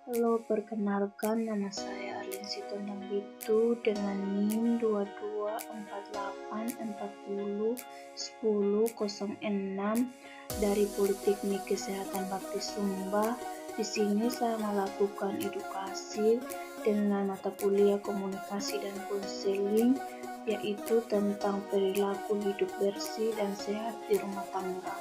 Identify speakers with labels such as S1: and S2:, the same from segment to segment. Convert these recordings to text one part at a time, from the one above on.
S1: Halo, perkenalkan nama saya Arlin Sitondang Bitu dengan NIM 2248401006 dari Politeknik Kesehatan Bakti Sumba. Di sini saya melakukan edukasi dengan mata kuliah komunikasi dan konseling, yaitu tentang perilaku hidup bersih dan sehat di rumah tangga.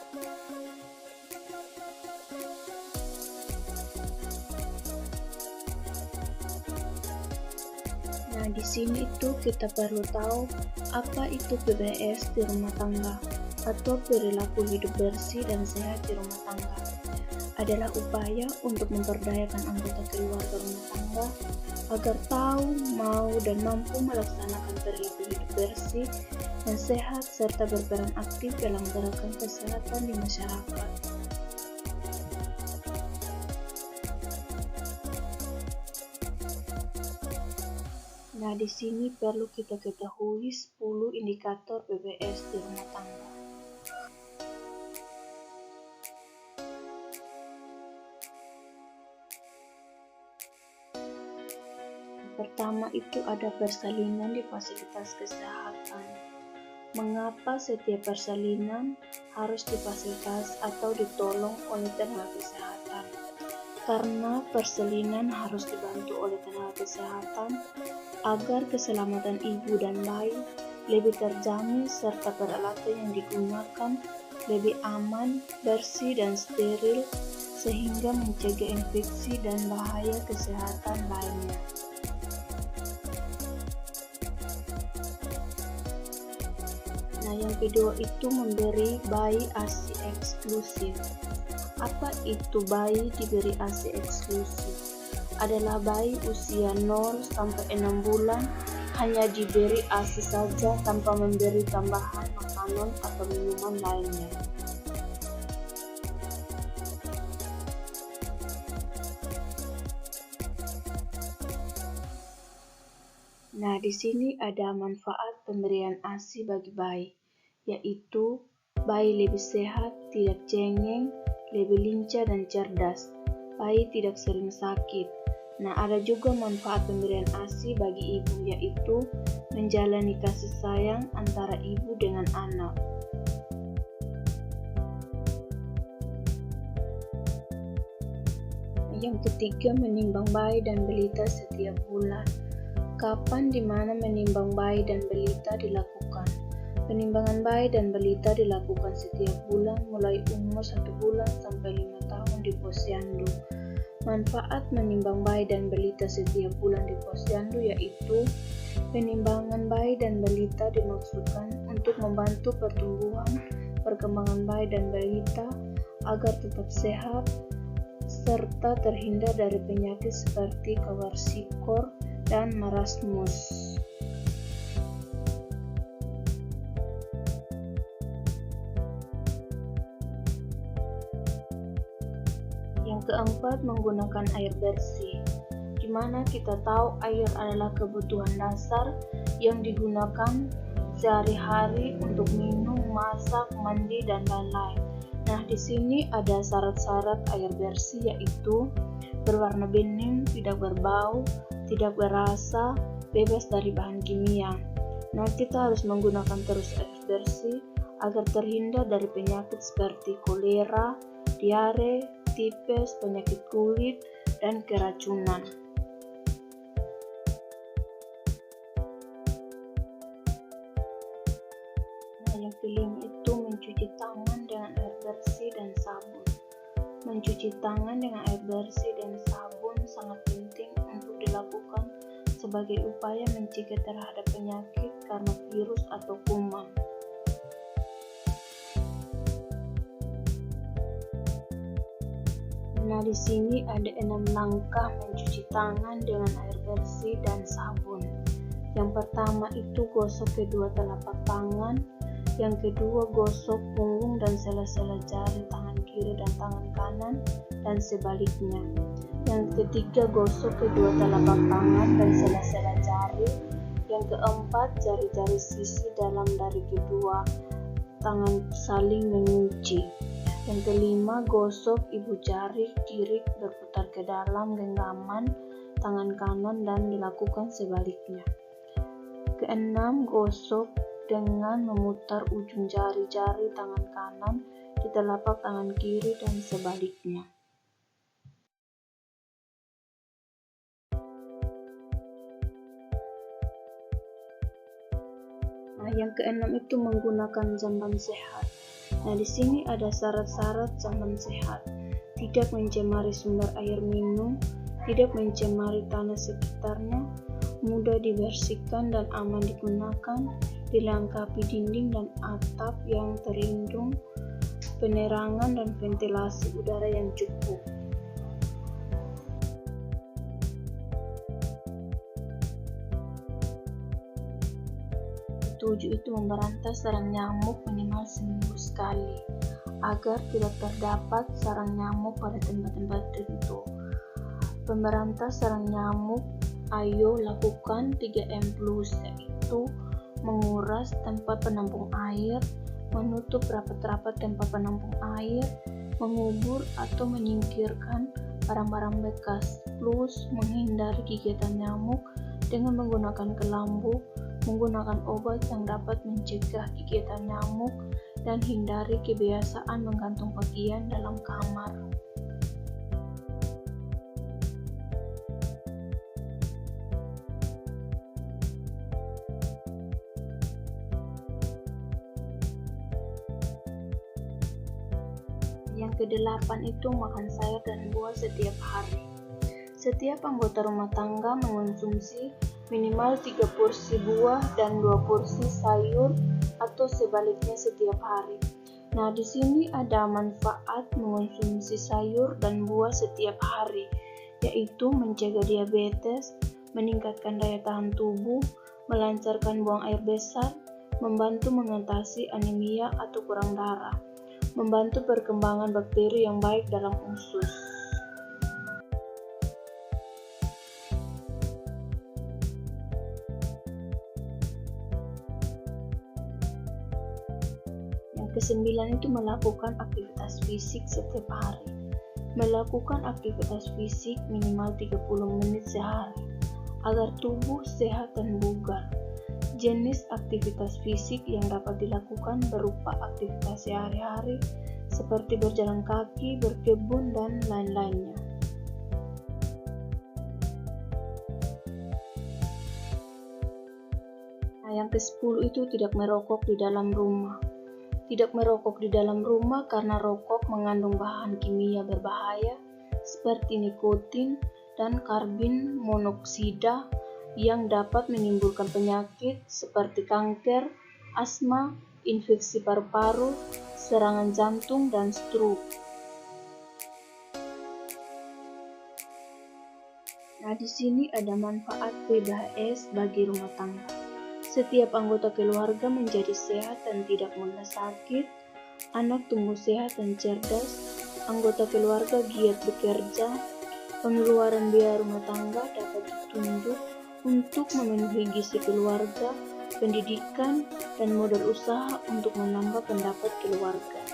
S1: Nah, di sini itu kita perlu tahu apa itu PBS di rumah tangga atau perilaku hidup bersih dan sehat di rumah tangga. Adalah upaya untuk memperdayakan anggota keluarga rumah tangga agar tahu, mau, dan mampu melaksanakan perilaku hidup bersih dan sehat serta berperan aktif dalam gerakan kesehatan di masyarakat. Nah, di sini perlu kita ketahui 10 indikator PBS di rumah tangga. Pertama itu ada persalinan di fasilitas kesehatan. Mengapa setiap persalinan harus di fasilitas atau ditolong oleh tenaga kesehatan? Karena persalinan harus dibantu oleh tenaga kesehatan agar keselamatan ibu dan bayi lebih terjamin serta peralatan yang digunakan lebih aman, bersih, dan steril sehingga mencegah infeksi dan bahaya kesehatan lainnya. Nah, yang kedua itu memberi bayi ASI eksklusif. Apa itu bayi diberi ASI eksklusif? Adalah bayi usia 0 sampai 6 bulan hanya diberi ASI saja tanpa memberi tambahan makanan atau minuman lainnya. Nah, di sini ada manfaat pemberian ASI bagi bayi, yaitu bayi lebih sehat, tidak cengeng, lebih lincah dan cerdas. Bayi tidak sering sakit. Nah, ada juga manfaat pemberian ASI bagi ibu, yaitu menjalani kasih sayang antara ibu dengan anak. Yang ketiga, menimbang bayi dan balita setiap bulan. Kapan, di mana menimbang bayi dan balita dilakukan? Penimbangan bayi dan balita dilakukan setiap bulan mulai umur 1 bulan sampai 5 tahun di posyandu. Manfaat menimbang bayi dan balita setiap bulan di posyandu yaitu penimbangan bayi dan balita dimaksudkan untuk membantu pertumbuhan perkembangan bayi dan balita agar tetap sehat serta terhindar dari penyakit seperti kwashiorkor dan marasmus. Yang keempat, menggunakan air bersih. Di mana kita tahu air adalah kebutuhan dasar yang digunakan sehari-hari untuk minum, masak, mandi, dan lain-lain. Nah, di sini ada syarat-syarat air bersih yaitu berwarna bening, tidak berbau, tidak berasa, bebas dari bahan kimia. Nah, kita harus menggunakan terus air bersih agar terhindar dari penyakit seperti kolera, diare, tipes, penyakit kulit, dan keracunan. Nah, yang kelima itu mencuci tangan dengan air bersih dan sabun. Mencuci tangan dengan air bersih dan sabun sangat penting untuk dilakukan sebagai upaya mencegah terhadap penyakit karena virus atau kuman. Nah, di sini ada 6 langkah mencuci tangan dengan air bersih dan sabun. Yang pertama itu gosok kedua telapak tangan. Yang kedua, gosok punggung dan sela-sela jari tangan kiri dan tangan kanan dan sebaliknya. Yang ketiga, gosok kedua telapak tangan dan sela-sela jari. Yang keempat, jari-jari sisi dalam dari kedua tangan saling mengunci. Yang kelima, gosok ibu jari kiri berputar ke dalam genggaman tangan kanan dan dilakukan sebaliknya. Keenam, gosok dengan memutar ujung jari-jari tangan kanan di telapak tangan kiri dan sebaliknya. Nah, yang keenam itu menggunakan jamban sehat. Nah, di sini ada syarat-syarat jamban sehat. Tidak mencemari sumber air minum, tidak mencemari tanah sekitarnya, mudah dibersihkan dan aman digunakan, dilengkapi dinding dan atap yang terlindung, penerangan dan ventilasi udara yang cukup. Ketujuh itu memberantas sarang nyamuk minimal seminggu sekali, agar tidak terdapat sarang nyamuk pada tempat-tempat tertentu. Pemberantas sarang nyamuk, ayo lakukan 3M+, yaitu menguras tempat penampung air, menutup rapat-rapat tempat penampung air, mengubur atau menyingkirkan barang-barang bekas, plus menghindari gigitan nyamuk dengan menggunakan kelambu, menggunakan obat yang dapat mencegah gigitan nyamuk, dan hindari kebiasaan menggantung pakaian dalam kamar. Yang kedelapan itu makan sayur dan buah setiap hari. Setiap anggota rumah tangga mengonsumsi minimal 3 porsi buah dan 2 porsi sayur atau sebaliknya setiap hari. Nah, di sini ada manfaat mengonsumsi sayur dan buah setiap hari, yaitu mencegah diabetes, meningkatkan daya tahan tubuh, melancarkan buang air besar, membantu mengatasi anemia atau kurang darah, membantu perkembangan bakteri yang baik dalam usus. Kesembilan itu melakukan aktivitas fisik setiap hari. Melakukan aktivitas fisik minimal 30 menit sehari agar tubuh sehat dan bugar. Jenis aktivitas fisik yang dapat dilakukan berupa aktivitas sehari-hari seperti berjalan kaki, berkebun, dan lain-lainnya. Nah, yang ke-10 itu tidak merokok di dalam rumah. Tidak merokok di dalam rumah karena rokok mengandung bahan kimia berbahaya seperti nikotin dan karbon monoksida yang dapat menimbulkan penyakit seperti kanker, asma, infeksi paru-paru, serangan jantung, dan stroke. Nah, di sini ada manfaat PBHS bagi rumah tangga. Setiap anggota keluarga menjadi sehat dan tidak mudah sakit, anak tumbuh sehat dan cerdas, anggota keluarga giat bekerja, pengeluaran biaya rumah tangga dapat ditunjuk untuk memenuhi gizi keluarga, pendidikan, dan modal usaha untuk menambah pendapat keluarga.